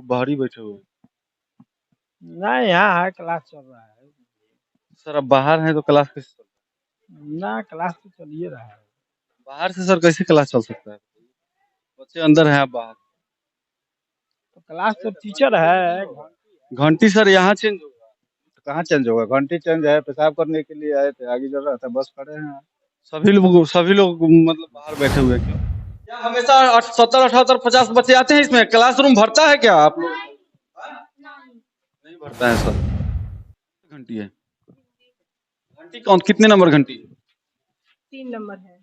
बाहर ही बैठे हुए हैं। नहीं, यहाँ है, क्लास चल रहा है। सर अब बाहर हैं तो क्लास कैसे चल ना, क्लास तो चल ही रहा है। बाहर से सर कैसे क्लास चल सकता है? बच्चे अंदर हैं, आप बाहर। तो क्लास तो टीचर है। घंटी सर यहाँ चेंज होगा। तो कहाँ चेंज होगा? घंटी चेंज है, पेशाब करने के लिए आए थे, आगे चल रहा था, बस खड़े हैं। सभी लोग मतलब बाहर बैठे हुए हैं क्यों? क्या हमेशा 70 78 50 बच्चे आते हैं इसमें? क्लासरूम भरता है क्या आप लोग? नहीं भरता है सर। घंटी है। घंटी कौन, कितने नंबर घंटी? 3 नंबर है।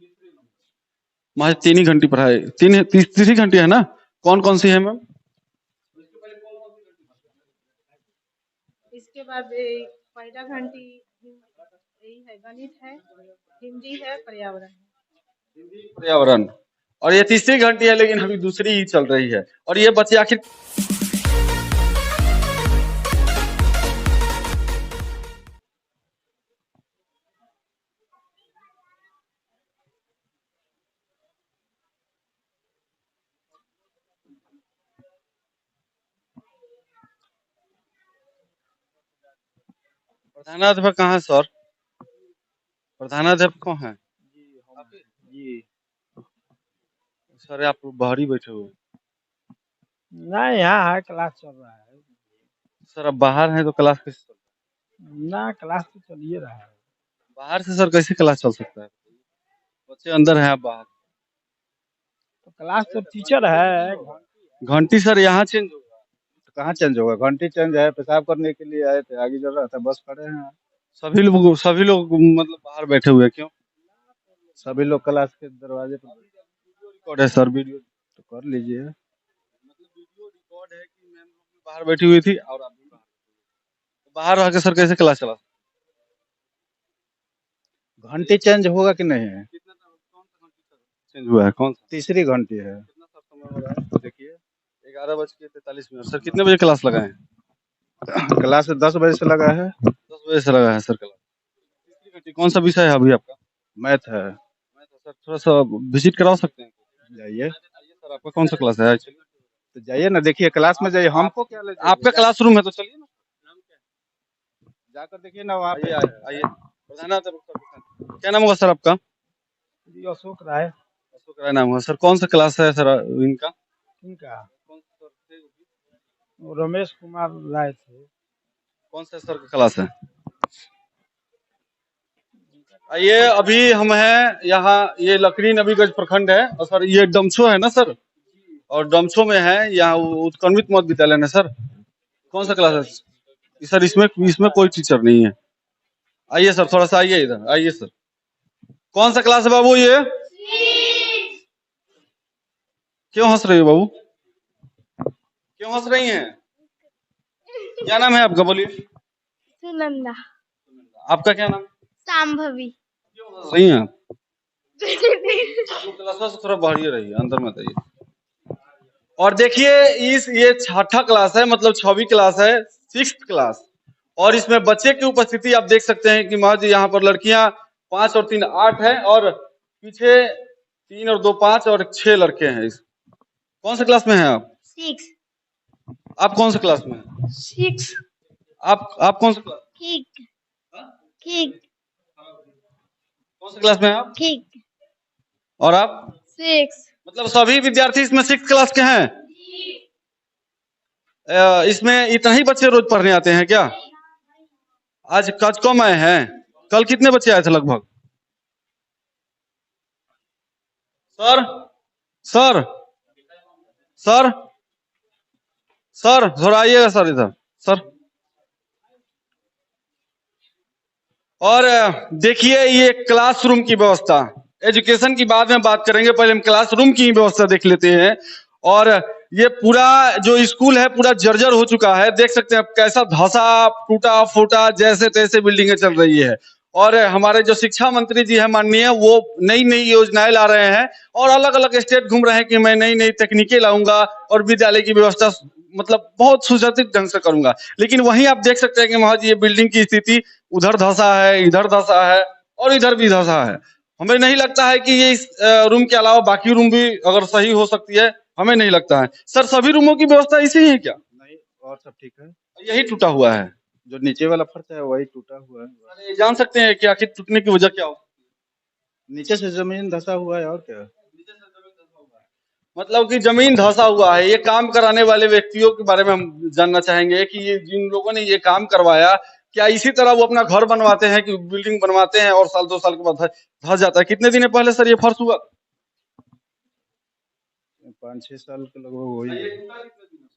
महज 3 ही घंटी पढ़ाए, तीसरी घंटी है ना? कौन कौन सी है मैम? इसके बाद पहला घंटी यही है, गणित है, हिंदी है, पर्यावरण है। पर्यावरण। और ये तीसरी घंटी है, लेकिन अभी दूसरी ही चल रही है। और ये बच्चे आखिर प्रधानाध्यापक कहाँ है सर? प्रधानाध्यापक कौन है? जी। सर आप बाहर ही बैठे हुए हैं। नहीं, यहाँ है, क्लास चल रहा है। सर अब बाहर हैं तो क्लास कैसे चल ना, क्लास तो चल ही रहा है। बाहर से सर कैसे क्लास चल सकता है? बच्चे अंदर हैं, आप बाहर। तो क्लास तो टीचर है। घंटी सर यहाँ चेंज होगा। तो कहाँ चेंज होगा? घंटी चेंज है, पेशाब करने के लिए आए थे, आगे चल रहा था, बस खड़े हैं। सभी लोग मतलब बाहर बैठे हुए हैं क्यों? सभी लोग क्लास के दरवाजे पर। रिकॉर्ड है सर, वीडियो तो कर लीजिए। मतलब वीडियो रिकॉर्ड है कि मैम लोग भी बाहर बैठी हुई थी और आप भी बाहर। तो बाहर रह के सर कैसे क्लास चला? घंटी चेंज होगा कि नहीं? कितना कौन सा घंटी चेंज हुआ है? कौन सा? तीसरी घंटी है। कितना सर समय हो रहा है? देखिए 11:43 सर। कितने बजे क्लास लगाए हैं? क्लास 10 बजे से लगा है। 10 बजे से लगा है सर क्लास। तीसरी घंटी कौन सा विषय है अभी आपका? मैथ है। मैं तो सर थोड़ा सा विजिट करा सकते हैं? जाइए। आइए सर, आपका कौन सा क्लास है? चलिए तो जाइए ना, देखिए क्लास में जाइए, हमको क्या ले जाइए? आपका क्लासरूम है तो चलिए ना, जाकर देखिए ना वहाँ आइए पे। आइए। प्रधानाध्यापक सर, क्या नाम होगा सर आपका? जी, अशोक राय। अशोक राय नाम होगा सर। कौन सा क्लास है सर इनका? इनका कौन सा सर थे? वो रमेश कुमार राय थे। कौन सा सर का क्लास है? आइए, अभी हम हैं यहाँ, ये लकड़ी नबीगंज प्रखंड है और सर ये डमछो है ना सर? और डमछो में है यहाँ उत्क्रमित मध्य विद्यालय है सर। कौन सा क्लास है सर? इसमें इसमें कोई टीचर नहीं है। आइए सर, थोड़ा सा आइए इधर, आइए सर। कौन सा क्लास है बाबू ये? क्यों हंस रही हो बाबू? क्यों हंस रही हैं? क्या नाम है आपका, बोलिए। सुनंदा। आपका क्या नाम? सांभवी। क्यों हंस रही हैं आप? क्लास से थोड़ा बाहर ही रहिए, अंदर मत आइए। और देखिए ये छठा क्लास है, मतलब 6वीं क्लास है, 6th क्लास। और इसमें बच्चे की उपस्थिति आप देख सकते हैं कि महज यहाँ पर लड़कियां 5 और 3 8 है, और पीछे 3 और 2 5 और 6 लड़के हैं। कौन सा क्लास में हैं आप? 6। आप कौन सा क्लास में हैं? 6। आप कौन सा क्लास? ठीक। ठीक। कौन सा क्लास में हैं आप? ठीक। और आप? 6। मतलब सभी विद्यार्थी इसमें 6th क्लास के हैं? इसमें इतना ही बच्चे रोज पढ़ने आते हैं क्या? आज कम आए हैं। कल कितने बच्चे आए थे लगभग? सर सर सर सर थोड़ा आइएगा सर इधर सर। और देखिए ये क्लासरूम की व्यवस्था, एजुकेशन की बाद में बात करेंगे, पहले हम क्लासरूम की व्यवस्था देख लेते हैं। और ये पूरा जो स्कूल है पूरा जर्जर हो चुका है, देख सकते हैं आप कैसा धसा टूटा फूटा जैसे तैसे बिल्डिंगें चल रही है। और हमारे जो शिक्षा मंत्री जी है माननीय, वो नई नई योजनाएं ला रहे हैं और अलग अलग स्टेट घूम रहे हैं कि मैं नई नई तकनीकें लाऊंगा और विद्यालय की व्यवस्था मतलब बहुत सुसज्जित ढंग से करूंगा। लेकिन वहीं आप देख सकते हैं कि महज ये बिल्डिंग की स्थिति उधर धसा है, इधर धसा है और इधर भी धसा है। हमें नहीं लगता है कि ये इस रूम के अलावा बाकी रूम भी अगर सही हो सकती है हमें नहीं लगता है सर। सभी रूमों की व्यवस्था इसी ही है क्या? नहीं, और सब ठीक है। यही टूटा हुआ है? जो नीचे वाला फर्श है वही टूटा हुआ है। अरे जान सकते हैं कि आखिर टूटने की वजह क्या हो? नीचे से जमीन धंसा हुआ है और क्या। मतलब कि जमीन धंसा हुआ है। ये काम कराने वाले व्यक्तियों के बारे में हम जानना चाहेंगे कि ये जिन लोगों ने ये काम करवाया, क्या इसी तरह वो अपना घर बनवाते हैं कि बिल्डिंग बनवाते हैं और साल 2 साल के बाद धंस जाता है? कितने दिन पहले सर ये फर्श हुआ? 5-6 साल के लगभग वही है। ये टूटा कितने दिन में?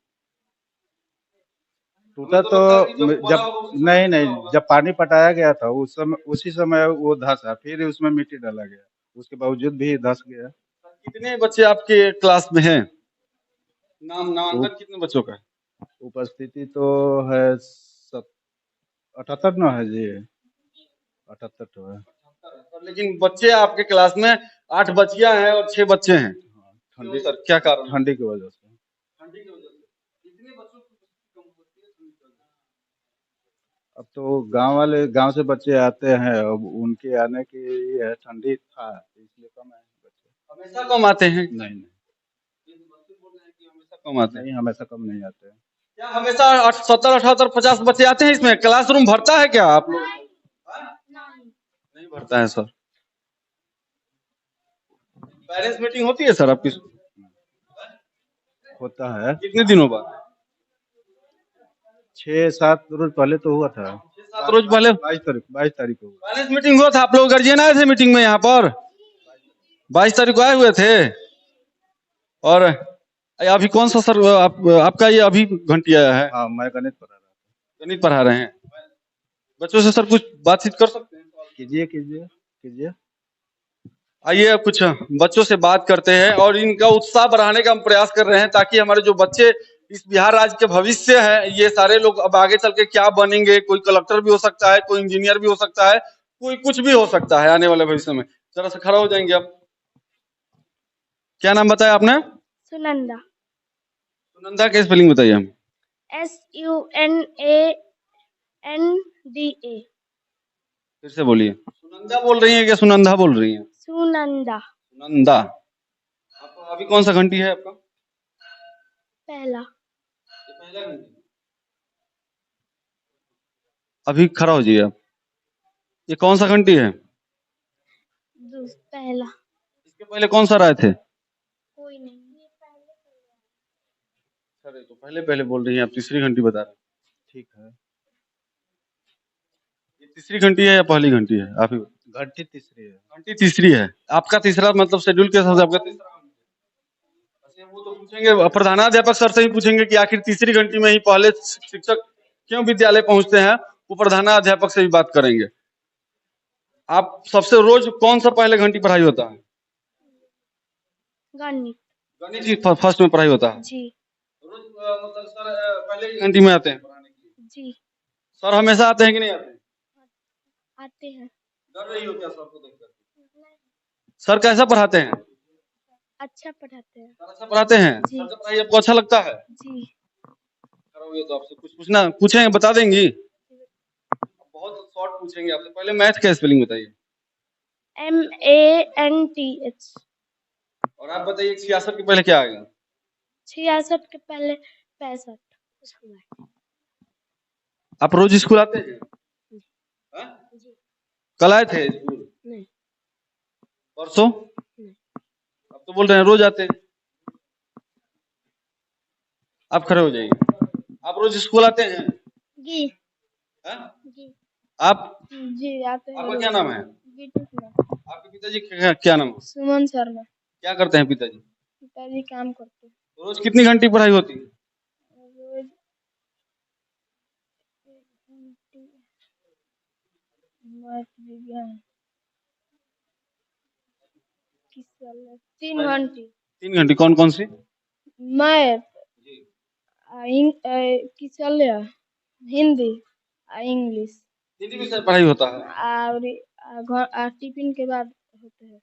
टूटा हमें तो लगता है कि जब बना जब होगा उस समय नहीं टूटा नहीं, होगा। जब पानी पटाया गया था उस समय, उसी समय वो धंसा, फिर उसमें मिट्टी डाला गया, उसके बावजूद भी धंस गया। कितने बच्चे आपके क्लास में हैं? उ- नामांकन कितने बच्चों का है? उपस्थिति तो है 78 ना है जी, 78 तो है। लेकिन बच्चे आपके क्लास में 8 बच्चियां हैं और 6 बच्चे हैं। हाँ, क्यों ठंडी सर, क्या कारण है? ठंडी की वजह से। ठंडी की वजह से इतने बच्चों की उपस्थिति कम होती है ठंडी की वजह अब तो गांव वाले, गांव से बच्चे आते हैं, अब उनके आने की ये है, ठंडी था इसलिए कम आए हैं बच्चे। से। हमेशा कम आते हैं? नहीं नहीं ये तो बच्चे बोल रहे हैं कि हमेशा कम आते हैं। नहीं, हमेशा कम नहीं आते हैं। क्या हमेशा 70, 78, 50 बच्चे आते हैं इसमें? क्लासरूम भरता है क्या आप लोग? हाँ? नहीं भरता है सर। पेरेंट्स मीटिंग होती है सर आपकी? होता है। कितने दिनों बाद? 6-7 रोज पहले तो हुआ था। 7 रोज पहले 22 तारीख को हुआ। पेरेंट्स मीटिंग हुआ था। आप लोग गार्जियन आए थे मीटिंग में यहाँ पर? 22 तारीख को आए हुए थे। और अभी कौन सा सर आपका ये अभी घंटी आया है? हाँ, मैं गणित पढ़ा रहा था। गणित पढ़ा रहे हैं बच्चों से। सर कुछ बातचीत कर सकते हैं? कीजिए कीजिए कीजिए। आइए अब कुछ बच्चों से बात करते हैं और इनका उत्साह बढ़ाने का हम प्रयास कर रहे हैं, ताकि हमारे जो बच्चे इस बिहार राज्य के भविष्य है, ये सारे लोग अब आगे चल के क्या बनेंगे। कोई कलेक्टर भी हो सकता है, कोई इंजीनियर भी हो सकता है, कोई कुछ भी हो सकता है आने वाले भविष्य में। जरा से खड़ा हो जाएंगे आप। क्या नाम बताया आपने? सुनंदा। सुनंदा के स्पेलिंग बताइए हम। SUNANDA। फिर से बोलिए। सुनंदा बोल रही है क्या सुनंदा बोल रही है? सुनंदा। सुनंदा। आपका अभी कौन सा घंटी है आपका? पहला। ये पहला घंटी। अभी खड़ा हो जाइए आप। ये कौन सा घंटी है? पहला। इसके पहले कौन सा राय थे? कोई नहीं। सर ये तो पहले पहले बोल रही हैं आप, तीसरी घंटी बता रहे हैं। ठीक है। ये तीसरी घंटी है या पहली घंटी है? आप ही घंटी तीसरी है। घंटी तीसरी है। आपका तीसरा मतलब शेड्यूल के हिसाब से आपका तीसरा। अच्छा, वो तो पूछेंगे प्रधानाध्यापक सर से ही पूछेंगे कि आखिर तीसरी घंटी में ही पहले शिक्षक क्यों विद्यालय पहुंचते हैं। वो प्रधानाध्यापक से भी बात करेंगे। आप सबसे रोज कौन सा पहले घंटी पढ़ाई होता है? गणित। गणित की फर्स्ट में पढ़ाई होता है जी। रोज। मतलब सर पहले ही घंटी में आते हैं पढ़ाने के लिए? जी। सर हमेशा आते हैं कि नहीं आते हैं? आते हैं। डर रही हो क्या सर को देखकर? सर कैसा पढ़ाते हैं? अच्छा पढ़ाते हैं। सर अच्छा पढ़ाते हैं? जी। सर का पढ़ाई आपको अच्छा लगता है? जी। करोगे तो आपसे कुछ पूछना पूछेंगे, बता देंगी? बहुत शॉर्ट पूछेंगे आपसे। पहले मैथ का स्पेलिंग बताइए। MANTH। और आप बताइए 66 के पहले क्या आएगा? 66 के पहले 65। आप रोज स्कूल आते हैं? हाँ? जी। कल आए थे स्कूल? नहीं। परसों? नहीं। आप तो बोल रहे हैं रोज आते हैं। आप खड़े हो जाइए। आप रोज स्कूल आते हैं? जी। हाँ? जी। आप? जी आते हैं। आपका क्या नाम है? गीतू शर्मा। आपके पिताजी का क्या नाम है? सुमन शर्मा। क्या करते हैं पिताजी? पिताजी काम करते हैं। तो रोज कितनी घंटी पढ़ाई होती है? रोज मैथ विज्ञान 3 घंटे। 3 घंटी कौन कौन सी? Math, Hindi, English. 3 विषय पढ़ाई होता है। और टिफिन के बाद होते हैं।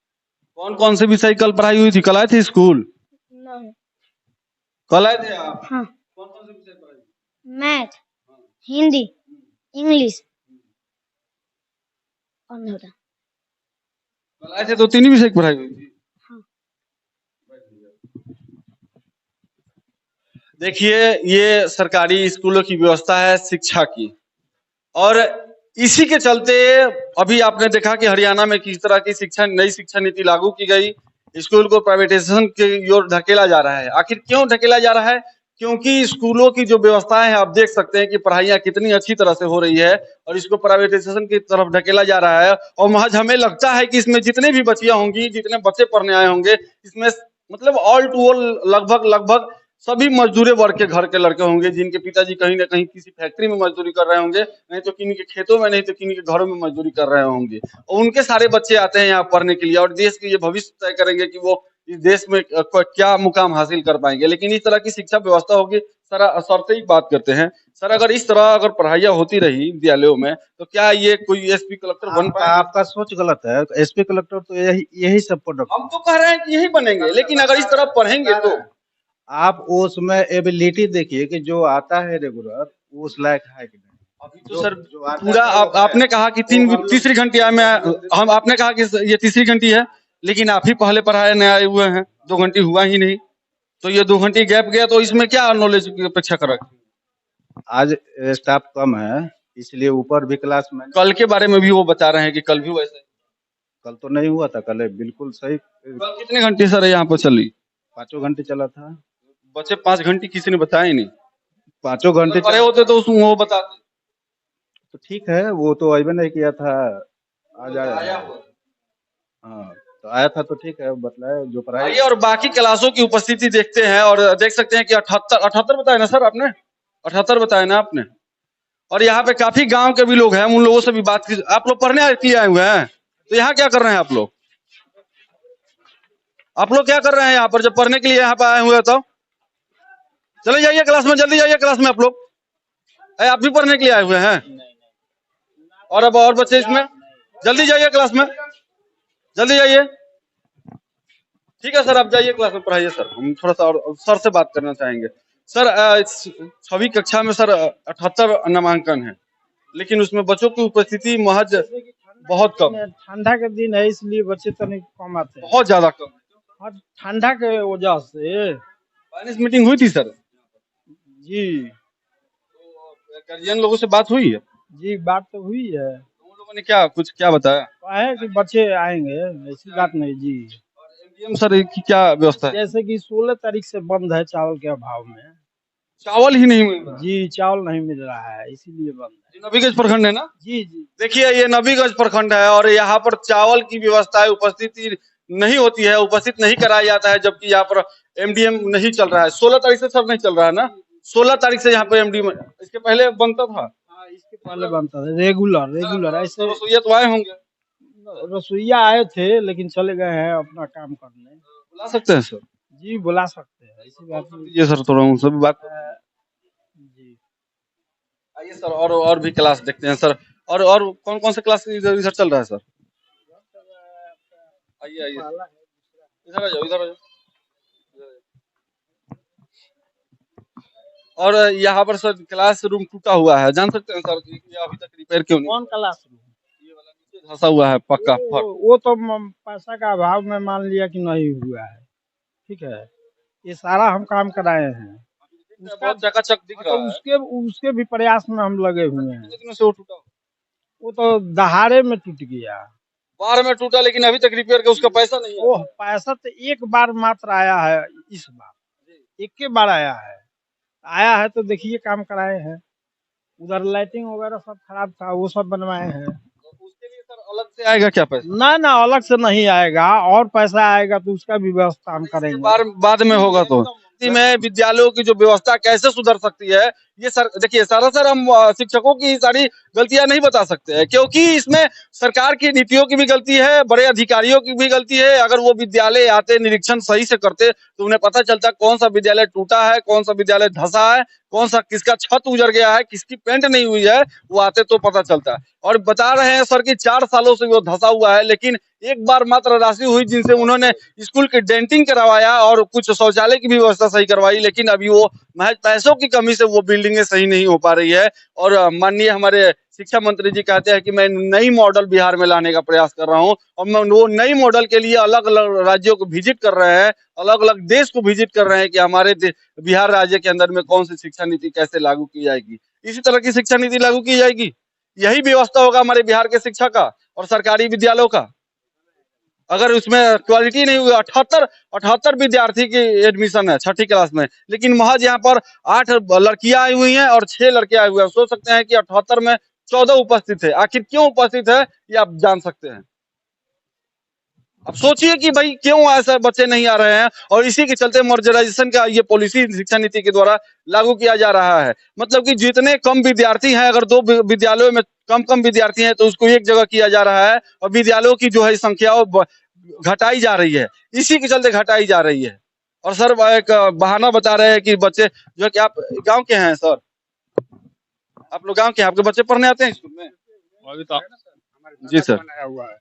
कौन कौन से विषय कल पढ़ाई हुई थी? कल आए थे स्कूल? नहीं। कल आए थे आप? हाँ। कौन कौन से विषय पढ़ाई? मैथ, हिंदी, इंग्लिश और नहीं होता। कल आए थे तो 3 विषय की पढ़ाई हुई थी। हाँ। देखिए, ये सरकारी स्कूलों की व्यवस्था है शिक्षा की, और इसी के चलते अभी आपने देखा कि हरियाणा में किस तरह की नई शिक्षा नीति लागू की गई। स्कूल को प्राइवेटाइजेशन की ओर धकेला जा रहा है। आखिर क्यों धकेला जा रहा है? क्योंकि स्कूलों की जो व्यवस्थाएं हैं, आप देख सकते हैं कि पढ़ाइयाँ कितनी अच्छी तरह से हो रही है, और इसको प्राइवेटाइजेशन की तरफ धकेला जा रहा है। और महज हमें लगता है कि इसमें जितने भी बच्चियां होंगी, जितने बच्चे पढ़ने आए होंगे, इसमें मतलब ऑल टू ऑल लगभग सभी मजदूर वर्ग के घर के लड़के होंगे, जिनके पिताजी कहीं ना कहीं किसी फैक्ट्री में मजदूरी कर रहे होंगे, नहीं तो किन्हीं के खेतों में, नहीं तो किन्हीं के घरों में मजदूरी कर रहे होंगे। और उनके सारे बच्चे आते हैं यहाँ पढ़ने के लिए, और देश के ये भविष्य तय करेंगे कि वो इस देश में क्या मुकाम हासिल कर पाएंगे। लेकिन इस तरह की शिक्षा व्यवस्था होगी। सर से ही बात करते हैं। सर, अगर पढ़ाइयाँ होती रही विद्यालयों में, तो क्या ये कोई एसपी कलेक्टर बन पाएगा? आपका सोच गलत है। एसपी कलेक्टर तो यही सब प्रोडक्ट। हम तो कह रहे हैं कि यही बनेंगे, लेकिन अगर इस तरह पढ़ेंगे तो आप उसमें एबिलिटी देखिए कि जो आता है रेगुलर वो उस लायक है कि नहीं। अभी तो सर पूरा आपने कहा कि तीसरी घंटी आपने कहा कि ये तीसरी घंटी है, लेकिन आप ही पहले पढ़ाए नए आए हुए हैं, 2 घंटी हुआ ही नहीं, तो ये 2 घंटी गैप गया, तो इसमें क्या नॉलेज की अपेक्षा कर रखी? आज स्टाफ कम है, इसलिए ऊपर भी क्लास में। कल के बारे में भी वो बता रहे हैं कि कल भी वैसे ही। कल तो नहीं हुआ था, कल बिल्कुल सही। कल कितने घंटे सर यहाँ पर चली? 5 घंटे चला था। बच्चे 5 घंटे किसी ने बताया ही नहीं। 5 घंटे पढ़े होते तो वो बताते। तो ठीक है, वो तो अभी नहीं किया था, आज आया। हाँ, तो आया था तो ठीक है, बतलाया जो पढ़ाई। आइए और बाकी क्लासों की उपस्थिति देखते हैं, और देख सकते हैं कि 78 बताया ना सर आपने? 78 बताया ना आपने? और यहाँ पे काफी गांव के भी लोग हैं, उन लोगों से भी बात की। आप लोग पढ़ने के लिए आए हुए हैं, तो यहाँ क्या कर रहे हैं आप लोग? आप लोग क्या कर रहे हैं यहाँ पर, जब पढ़ने के लिए यहाँ पे आए हुए हैं? तो चले जाइए क्लास में, जल्दी जाइए क्लास में आप लोग। आप भी पढ़ने के लिए आए हुए हैं? और अब और बच्चे इसमें, जल्दी जाइए क्लास में, जल्दी जाइए। ठीक है सर, आप जाइए क्लास में पढ़ाइए। सर, हम थोड़ा सा और सर से बात करना चाहेंगे। सर, 6वीं कक्षा में सर 78 नामांकन है, लेकिन उसमें बच्चों की उपस्थिति महज बहुत कम। ठंडा के दिन है इसलिए बच्चे तो नहीं कम आते हैं। बहुत ज्यादा कम। हाँ, ठंडा के वजह से। फाइनेंस मीटिंग हुई थी सर? जी गार्जियन लोगों से बात हुई है? जी, बात तो हुई है। उन लोगों ने क्या बताया? है कि बच्चे आएंगे, ऐसी बात नहीं जी। एमडीएम सर की क्या व्यवस्था है? जैसे कि 16 तारीख से बंद है चावल के अभाव में। चावल ही नहीं मिल रहा? जी, चावल नहीं मिल रहा है, इसीलिए बंद है। नबीगंज प्रखंड है ना? जी जी। देखिए, ये नबीगंज प्रखंड है, और यहाँ पर चावल की व्यवस्था है, उपस्थिति नहीं होती है, उपस्थित नहीं कराया जाता है, जबकि यहाँ पर एमडीएम नहीं चल रहा है। 16 तारीख से सर नहीं चल रहा है ना? 16 तारीख से यहाँ पे एमडीएम, इसके पहले बनता था? हाँ, इसके पहले बनता था रेगुलर ऐसे। रसोईया तो आए होंगे? रसोईया आए थे लेकिन चले गए हैं अपना काम करने। बुला सकते हैं सर? जी, बुला सकते हैं, ऐसी बात नहीं। ये सर थोड़ा उनसे भी बात। जी आइए सर, और भी क्लास देखते हैं सर। और कौन कौन से क्लास इधर चल रहा है सर? आइए इधर आ जाओ। और यहाँ पर सर क्लास रूम टूटा हुआ है, जान सकते हैं सर कि ये अभी तक रिपेयर क्यों नहीं? कौन क्लास रूम? ये वाला नीचे धंसा हुआ है पक्का। वो तो पैसा का अभाव में मान लिया कि नहीं हुआ है। ठीक है, ये सारा हम काम कराए हैं। बहुत चकाचक दिख रहा है। उसके भी प्रयास में हम लगे हुए हैं। कितने से वो टूटा? वो तो दहाड़े में टूट गया। बार में टूटा, लेकिन अभी तक रिपेयर का उसका पैसा नहीं है। ओह, पैसा तो एक बार मात्र आया है, इस बार एक के बार आया है तो देखिए काम कराए हैं। उधर लाइटिंग वगैरह सब खराब था, वो सब बनवाए हैं। उसके लिए सर अलग से आएगा क्या पैसा? ना अलग से नहीं आएगा, और पैसा आएगा तो उसका भी व्यवस्था हम करेंगे। बाद में होगा तो। में विद्यालयों की जो व्यवस्था कैसे सुधर सकती है, ये सर देखिए, सर हम शिक्षकों की सारी गलतियां नहीं बता सकते हैं, क्योंकि इसमें सरकार की नीतियों की भी गलती है, बड़े अधिकारियों की भी गलती है। अगर वो विद्यालय आते, निरीक्षण सही से करते, तो उन्हें पता चलता कौन सा विद्यालय टूटा है, कौन सा विद्यालय धंसा है, कौन सा किसका छत उजड़ गया है, किसकी पेंट नहीं हुई है, वो आते तो पता चलता है। और बता रहे हैं सर कि 4 सालों से वो धंसा हुआ है, लेकिन एक बार मात्र राशि हुई जिनसे उन्होंने स्कूल की डेंटिंग करवाया और कुछ शौचालय की भी व्यवस्था सही करवाई, लेकिन अभी वो महज पैसों की कमी से वो बिल्डिंग कोचिंगें सही नहीं हो पा रही है। और माननीय हमारे शिक्षा मंत्री जी कहते हैं कि मैं नई मॉडल बिहार में लाने का प्रयास कर रहा हूं, और मैं वो नई मॉडल के लिए अलग अलग राज्यों को विजिट कर रहे हैं, अलग अलग देश को विजिट कर रहे हैं कि हमारे बिहार राज्य के अंदर में कौन सी शिक्षा नीति कैसे लागू की जाएगी। इसी तरह की शिक्षा नीति लागू की जाएगी, यही व्यवस्था होगा हमारे बिहार के शिक्षा का और सरकारी विद्यालयों का। अगर उसमें क्वालिटी नहीं हुई, 78 विद्यार्थी की एडमिशन है 6ठी क्लास में, लेकिन महज यहाँ पर 8 लड़कियां आई हुई हैं और 6 लड़के आए हुए हैं। सोच सकते हैं कि 78 में 14 उपस्थित है। आखिर क्यों उपस्थित है ये आप जान सकते हैं। अब सोचिए कि भाई क्यों ऐसे बच्चे नहीं आ रहे हैं, और इसी के चलते मॉडर्नाइजेशन का ये पॉलिसी शिक्षा नीति के द्वारा लागू किया जा रहा है। मतलब कि जितने कम विद्यार्थी हैं, अगर 2 विद्यालयों में कम विद्यार्थी हैं तो उसको एक जगह किया जा रहा है, और विद्यालयों की जो है संख्या घटाई जा रही है, इसी के चलते घटाई जा रही है। और सर एक बहाना बता रहे हैं कि बच्चे जो है कि आप गांव के हैं सर, आप लोग गांव के हैं, आपके बच्चे पढ़ने आते हैं स्कूल में? अभी तो जी सर। बनाया हुआ है,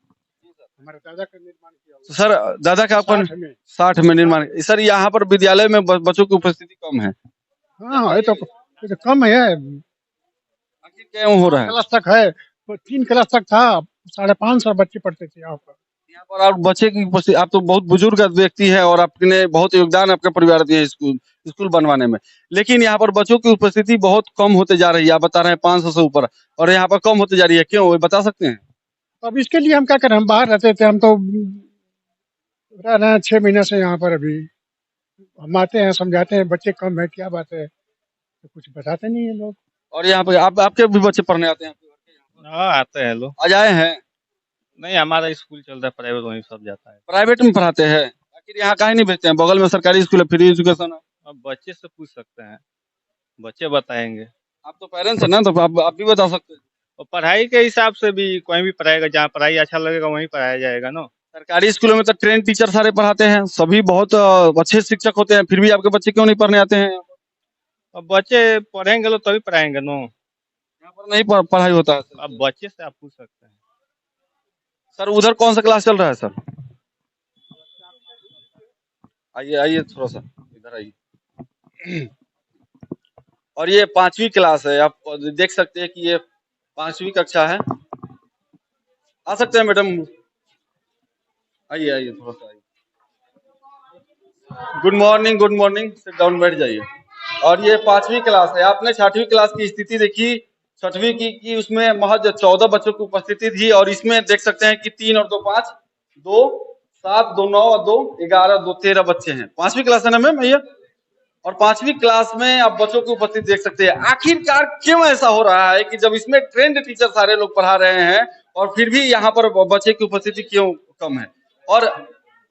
हमारे दादा का निर्माण किया हुआ तो सर दादा का अपन 60 में। 60 में निर्माण। सर यहाँ पर विद्यालय में बच्चों की उपस्थिति कम है, हाँ ये तो कम है। आखिर क्यों हो रहा है? क्लास तक है, तो 3 क्लास तक था, 550 बच्चे पढ़ते थे यहाँ पर। यहाँ पर आप बच्चे की उपस्थिति, आप तो बहुत बुजुर्ग व्यक्ति है और आपने बहुत योगदान आपका परिवार दिया स्कूल बनवाने में, लेकिन यहाँ पर बच्चों की उपस्थिति बहुत कम होते जा रही है। आप बता रहे हैं 500 से ऊपर, और यहाँ पर कम होते जा रही है, क्यों, वो बता सकते हैं? अब इसके लिए हम क्या करें, हम बाहर रहते थे, हम तो रह रहे हैं 6 महीने से यहाँ पर। अभी हम आते हैं, समझाते हैं, बच्चे कम है, क्या बात है, तो कुछ बताते नहीं है लोग। और यहाँ पे आपके भी बच्चे पढ़ने आते हैं? हाँ आते हैं लोग। आज आए हैं? नहीं हमारा स्कूल चलता है प्राइवेट, वहीं सब जाता है। प्राइवेट में पढ़ाते हैं? आखिर यहाँ काहे नहीं भेजते हैं? बगल में सरकारी स्कूल है, फ्री एजुकेशन है। अब बच्चे से पूछ सकते हैं, बच्चे बताएंगे। आप तो पेरेंट्स है ना, तो आप भी बता सकते हैं। और पढ़ाई के हिसाब से भी कोई भी पढ़ाएगा, जहाँ पढ़ाई अच्छा लगेगा वहीं पढ़ाया जाएगा ना। सरकारी स्कूलों में तो ट्रेन टीचर सारे पढ़ाते हैं, सभी बहुत अच्छे शिक्षक होते हैं, फिर भी आपके बच्चे क्यों नहीं पढ़ने आते हैं? अब बच्चे पढ़ेंगे तो तभी पढ़ाएंगे ना। यहाँ पर नहीं पढ़ाई होता है। अब बच्चे से आप पूछ सकते हैं। सर उधर कौन सा क्लास चल रहा है सर? आइए आइए थोड़ा सा इधर आइए। और ये 5वीं क्लास है, आप देख सकते हैं कि ये 5वीं कक्षा है। आ सकते हैं मैडम, आइए आइए थोड़ा सा आइए। गुड मॉर्निंग, सिट डाउन, बैठ जाइए। और ये 5वीं क्लास है। आपने 6वीं क्लास की स्थिति देखी, 6वीं की उसमें महज 14 बच्चों की उपस्थिति थी, और इसमें देख सकते हैं कि 3 और 2 5, 2 7, 2 9 और 2 11, 2 13 बच्चे हैं। 5वीं क्लास है ना मैम भैया? और 5वीं क्लास में आप बच्चों की उपस्थिति देख सकते हैं। आखिरकार क्यों ऐसा हो रहा है कि जब इसमें ट्रेंड टीचर सारे लोग पढ़ा रहे हैं, और फिर भी यहाँ पर बच्चे की उपस्थिति क्यों कम है?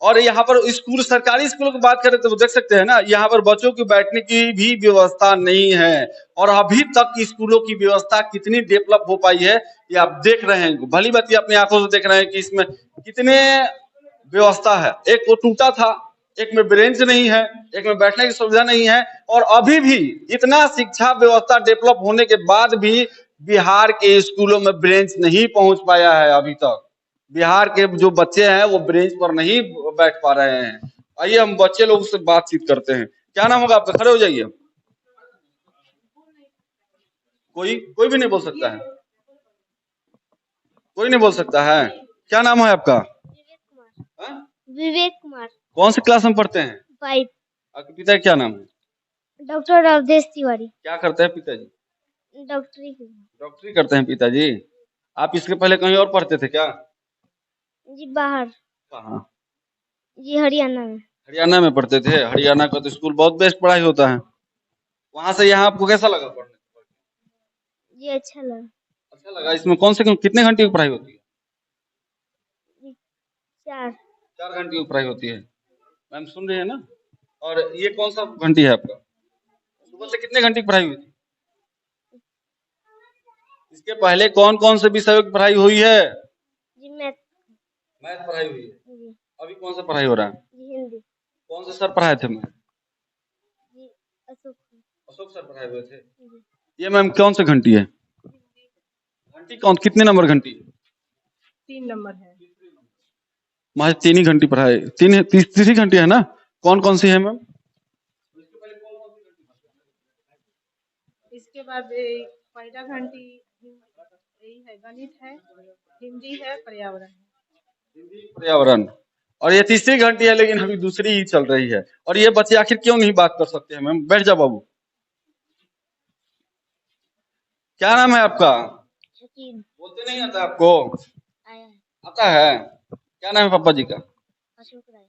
और यहाँ पर स्कूल, सरकारी स्कूलों की बात करें तो देख सकते हैं ना, यहाँ पर बच्चों की बैठने की भी व्यवस्था नहीं है। और अभी तक स्कूलों की व्यवस्था कितनी डेवलप हो पाई है ये आप देख रहे हैं, भली बात अपनी आंखों से देख रहे हैं कि इसमें कितने व्यवस्था है। एक वो टूटा था, एक में बेंच नहीं है, एक में बैठने की सुविधा नहीं है, और अभी भी इतना शिक्षा व्यवस्था डेवलप होने के बाद भी बिहार के स्कूलों में बेंच नहीं पहुंच पाया है। अभी तक बिहार के जो बच्चे हैं वो बेंच पर नहीं बैठ पा रहे हैं। आइए हम बच्चे लोग से बातचीत करते हैं। क्या नाम होगा आपका? खड़े हो जाइए। कोई भी नहीं बोल सकता है? कोई नहीं बोल सकता है? क्या नाम है आपका? विवेक कुमार। कौन सी क्लास में पढ़ते हैं? 5। आपके पिता का क्या नाम है? डॉक्टर अवधेश तिवारी। क्या करते हैं पिताजी? डॉक्टरी करते हैं पिताजी। आप इसके पहले कहीं और पढ़ते थे क्या? जी बाहर। कहाँ? जी हरियाणा में। हरियाणा में पढ़ते थे? हरियाणा का तो स्कूल बहुत बेस्ट पढ़ाई होता है। वहां से यहाँ आपको कैसा लगा पढ़ने? जी अच्छा लगा। अच्छा लगा। इसमें कितने घंटे की पढ़ाई होती है? 4 घंटे की पढ़ाई होती है। मैम सुन रही है ना? और ये कौन सा घंटी है आपका? सुबह से कितने घंटे की पढ़ाई हुई थी? इसके पहले कौन कौन से विषयों की पढ़ाई हुई है? जी मैथ पढ़ाई हुई है। अभी कौन सा पढ़ाई हो रहा है? जी हिंदी। कौन से सर पढ़ाए थे? जी अशोक सर पढ़ाए हुए थे। ये मैम कौन सी घंटी है? घंटी कितने नंबर घंटी? 3 नंबर है। महज 3 ही घंटी पढ़ाए? तीसरी घंटी है ना? कौन कौन सी है मैम? इसके बाद पहला घंटी यही है, गणित है, हिंदी है, पर्यावरण है। पर्यावरण। और ये तीसरी घंटी है, लेकिन अभी दूसरी ही चल रही है। और ये बच्चे आखिर क्यों नहीं बात कर सकते हैं? मैम बैठ जाओ बाबू। क्या नाम है आपका? शकीन बोलते नहीं आता आपको? आया है। आता है। क्या नाम है पापा जी का? अशोक राय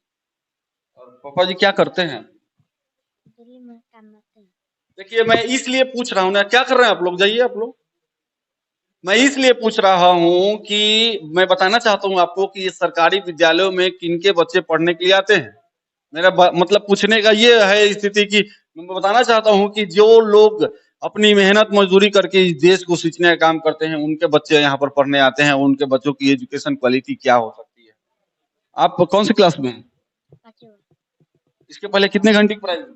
और पापा जी क्या करते हैं? दिल्ली में काम करते हैं। देखिए, मैं इसलिए पूछ रहा हूँ ना, क्या कर रहे हैं आप लोग? जाइए आप लोग। मैं इसलिए पूछ रहा हूँ कि मैं बताना चाहता हूँ आपको कि ये सरकारी विद्यालयों में किनके बच्चे पढ़ने के लिए आते हैं। मेरा मतलब पूछने का ये है स्थिति कि मैं बताना चाहता हूँ कि जो लोग अपनी मेहनत मजदूरी करके इस देश को सींचने का काम करते हैं, उनके बच्चे यहाँ पर पढ़ने आते हैं। उनके बच्चों की एजुकेशन क्वालिटी क्या हो सकती है? आप कौन सी क्लास में हैं? पाँचवा इसके पहले कितने घंटे की पढ़ाई हुई?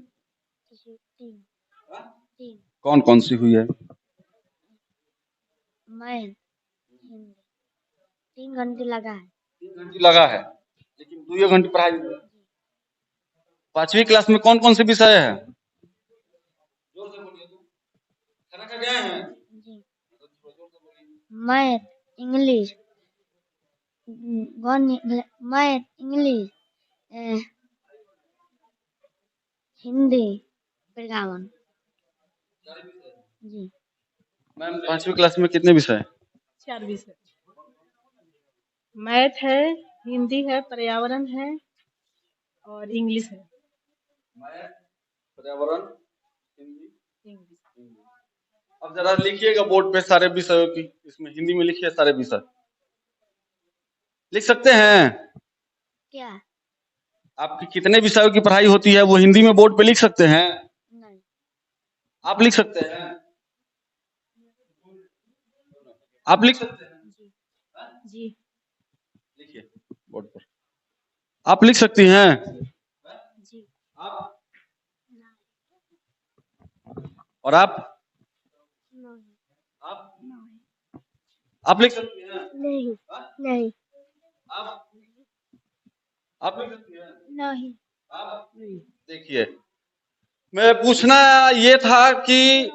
तीन तीन कौन कौन सी हुई है? मैथ हिंदी 3 घंटे लगा है। 3 घंटे लगा है, लेकिन 2 घंटे पढ़ाई हुई है। 5वीं क्लास में कौन कौन से विषय है? जोर से बोलिए। तो खाना खा गए हैं? जी math English math English Hindi पर्यावरण। जी मैम 5वीं क्लास में कितने विषय हैं? 4 विषय, मैथ है, हिंदी है, पर्यावरण है और इंग्लिश है। मैथ, पर्यावरण, हिंदी, इंग्लिश अब जरा लिखिएगा बोर्ड पे सारे विषयों की। इसमें हिंदी में लिखिए सारे विषय। लिख सकते हैं? क्या? आपकी कितने विषयों की पढ़ाई होती है वो हिंदी में बोर्ड पे लिख सकते हैं? नहीं आप लिख सकते हैं? आप लिख सकते हैं? जी लिखिए बोर्ड पर। आप लिख सकती हैं? जी आप और आप आप लिख सकती हैं? नहीं नहीं आप आप लिख सकती हैं? नहीं आप देखिए, मैं पूछना ये था कि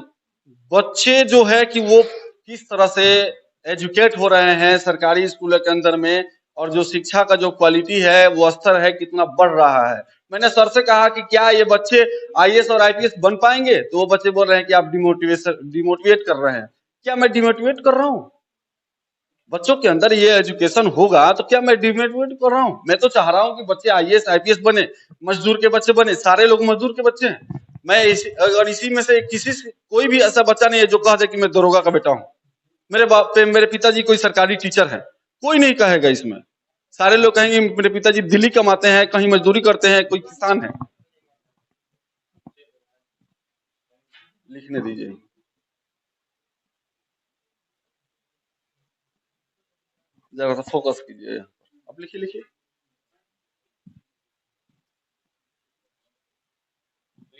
बच्चे जो है कि वो किस तरह से एजुकेट हो रहे हैं सरकारी स्कूलों के अंदर में, और जो शिक्षा का जो क्वालिटी है वो स्तर है कितना बढ़ रहा है। मैंने सर से कहा कि क्या ये बच्चे आईएएस और आईपीएस बन पाएंगे, तो वो बच्चे बोल रहे हैं कि आप डिमोटिवेट कर रहे हैं। क्या मैं डिमोटिवेट कर रहा हूँ? बच्चों के अंदर ये एजुकेशन होगा तो क्या मैं डिमोटिवेट कर रहा हूँ? मैं तो चाह रहा हूँ कि बच्चे आईएएस आईपीएस बने, मजदूर के बच्चे बने। सारे लोग मजदूर के बच्चे हैं। मैं अगर इसी में से किसी से कोई भी ऐसा बच्चा नहीं है जो कह दे कि मैं दरोगा का बेटा हूँ। मेरे पिताजी कोई सरकारी टीचर है, कोई नहीं कहेगा इसमें। सारे लोग कहेंगे मेरे पिताजी दिल्ली कमाते हैं, कहीं मजदूरी करते हैं, कोई किसान है। लिखने दीजिए। जरा सा फोकस कीजिए। अब लिखिए लिखिए।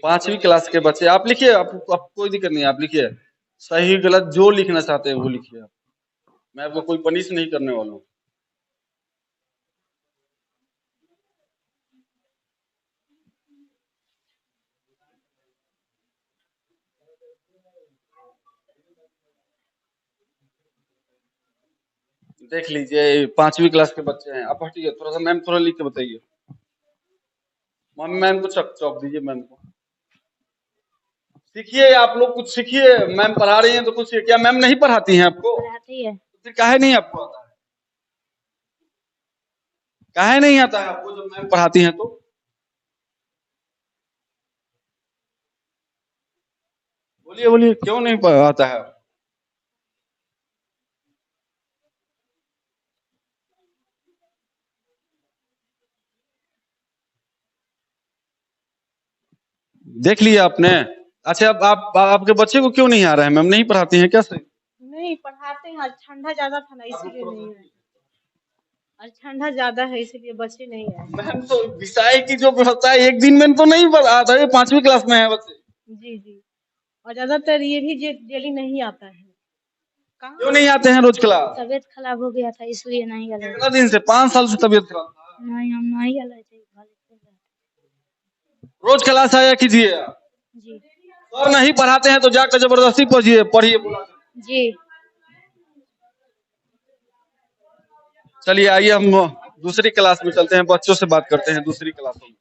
5वीं क्लास के बच्चे आप लिखिए। आप कोई दिक्कत नहीं है, आप लिखिए। सही गलत जो लिखना चाहते हैं वो लिखिए। मैं आपको कोई पनिश नहीं करने वाला हूँ। देख लीजिए 5वीं क्लास के बच्चे हैं। आप हटिए थोड़ा सा, मैम थोड़ा लिख के बताइए। मैम को चौक दीजिए। मैम को सीखिए, आप लोग कुछ सीखिए। मैम पढ़ा रही हैं तो कुछ। क्या मैम नहीं पढ़ाती हैं आपको? पढ़ाती है। तो फिर काहे नहीं आपको आता है? काहे नहीं आता है आपको जब मैम पढ़ाती हैं तो? बोलिए बोलिए, क्यों नहीं आता है? देख लिया आपने? अच्छा, अब आपके बच्चे को क्यों नहीं आ रहा है? मैम नहीं पढ़ाती हैं क्या? सही नहीं पढ़ाते हैं, आज ठंडा ज्यादा था ना इसीलिए नहीं आए। आज ठंडा ज्यादा है इसीलिए बच्चे नहीं आए। मैम तो विषय की जो व्यवस्था है एक दिन में तो नहीं आता है। 5वीं क्लास में है बच्चे। जी जी, और ज्यादातर ये भी डेली नहीं आता है। क्यों नहीं आते हैं रोज क्लास? तबीयत खराब हो गया था इसलिए नहीं गए। कितना दिन से? 5 साल से तबीयत खराब था? नहीं हम नहीं गए थे। रोज क्लास आया कीजिए आप। जी और नहीं पढ़ाते हैं तो जाकर जबरदस्ती पढ़िए पढ़िए बुला कर। जी। चलिए आइए हम दूसरी क्लास में चलते हैं, बच्चों से बात करते हैं दूसरी क्लासों में।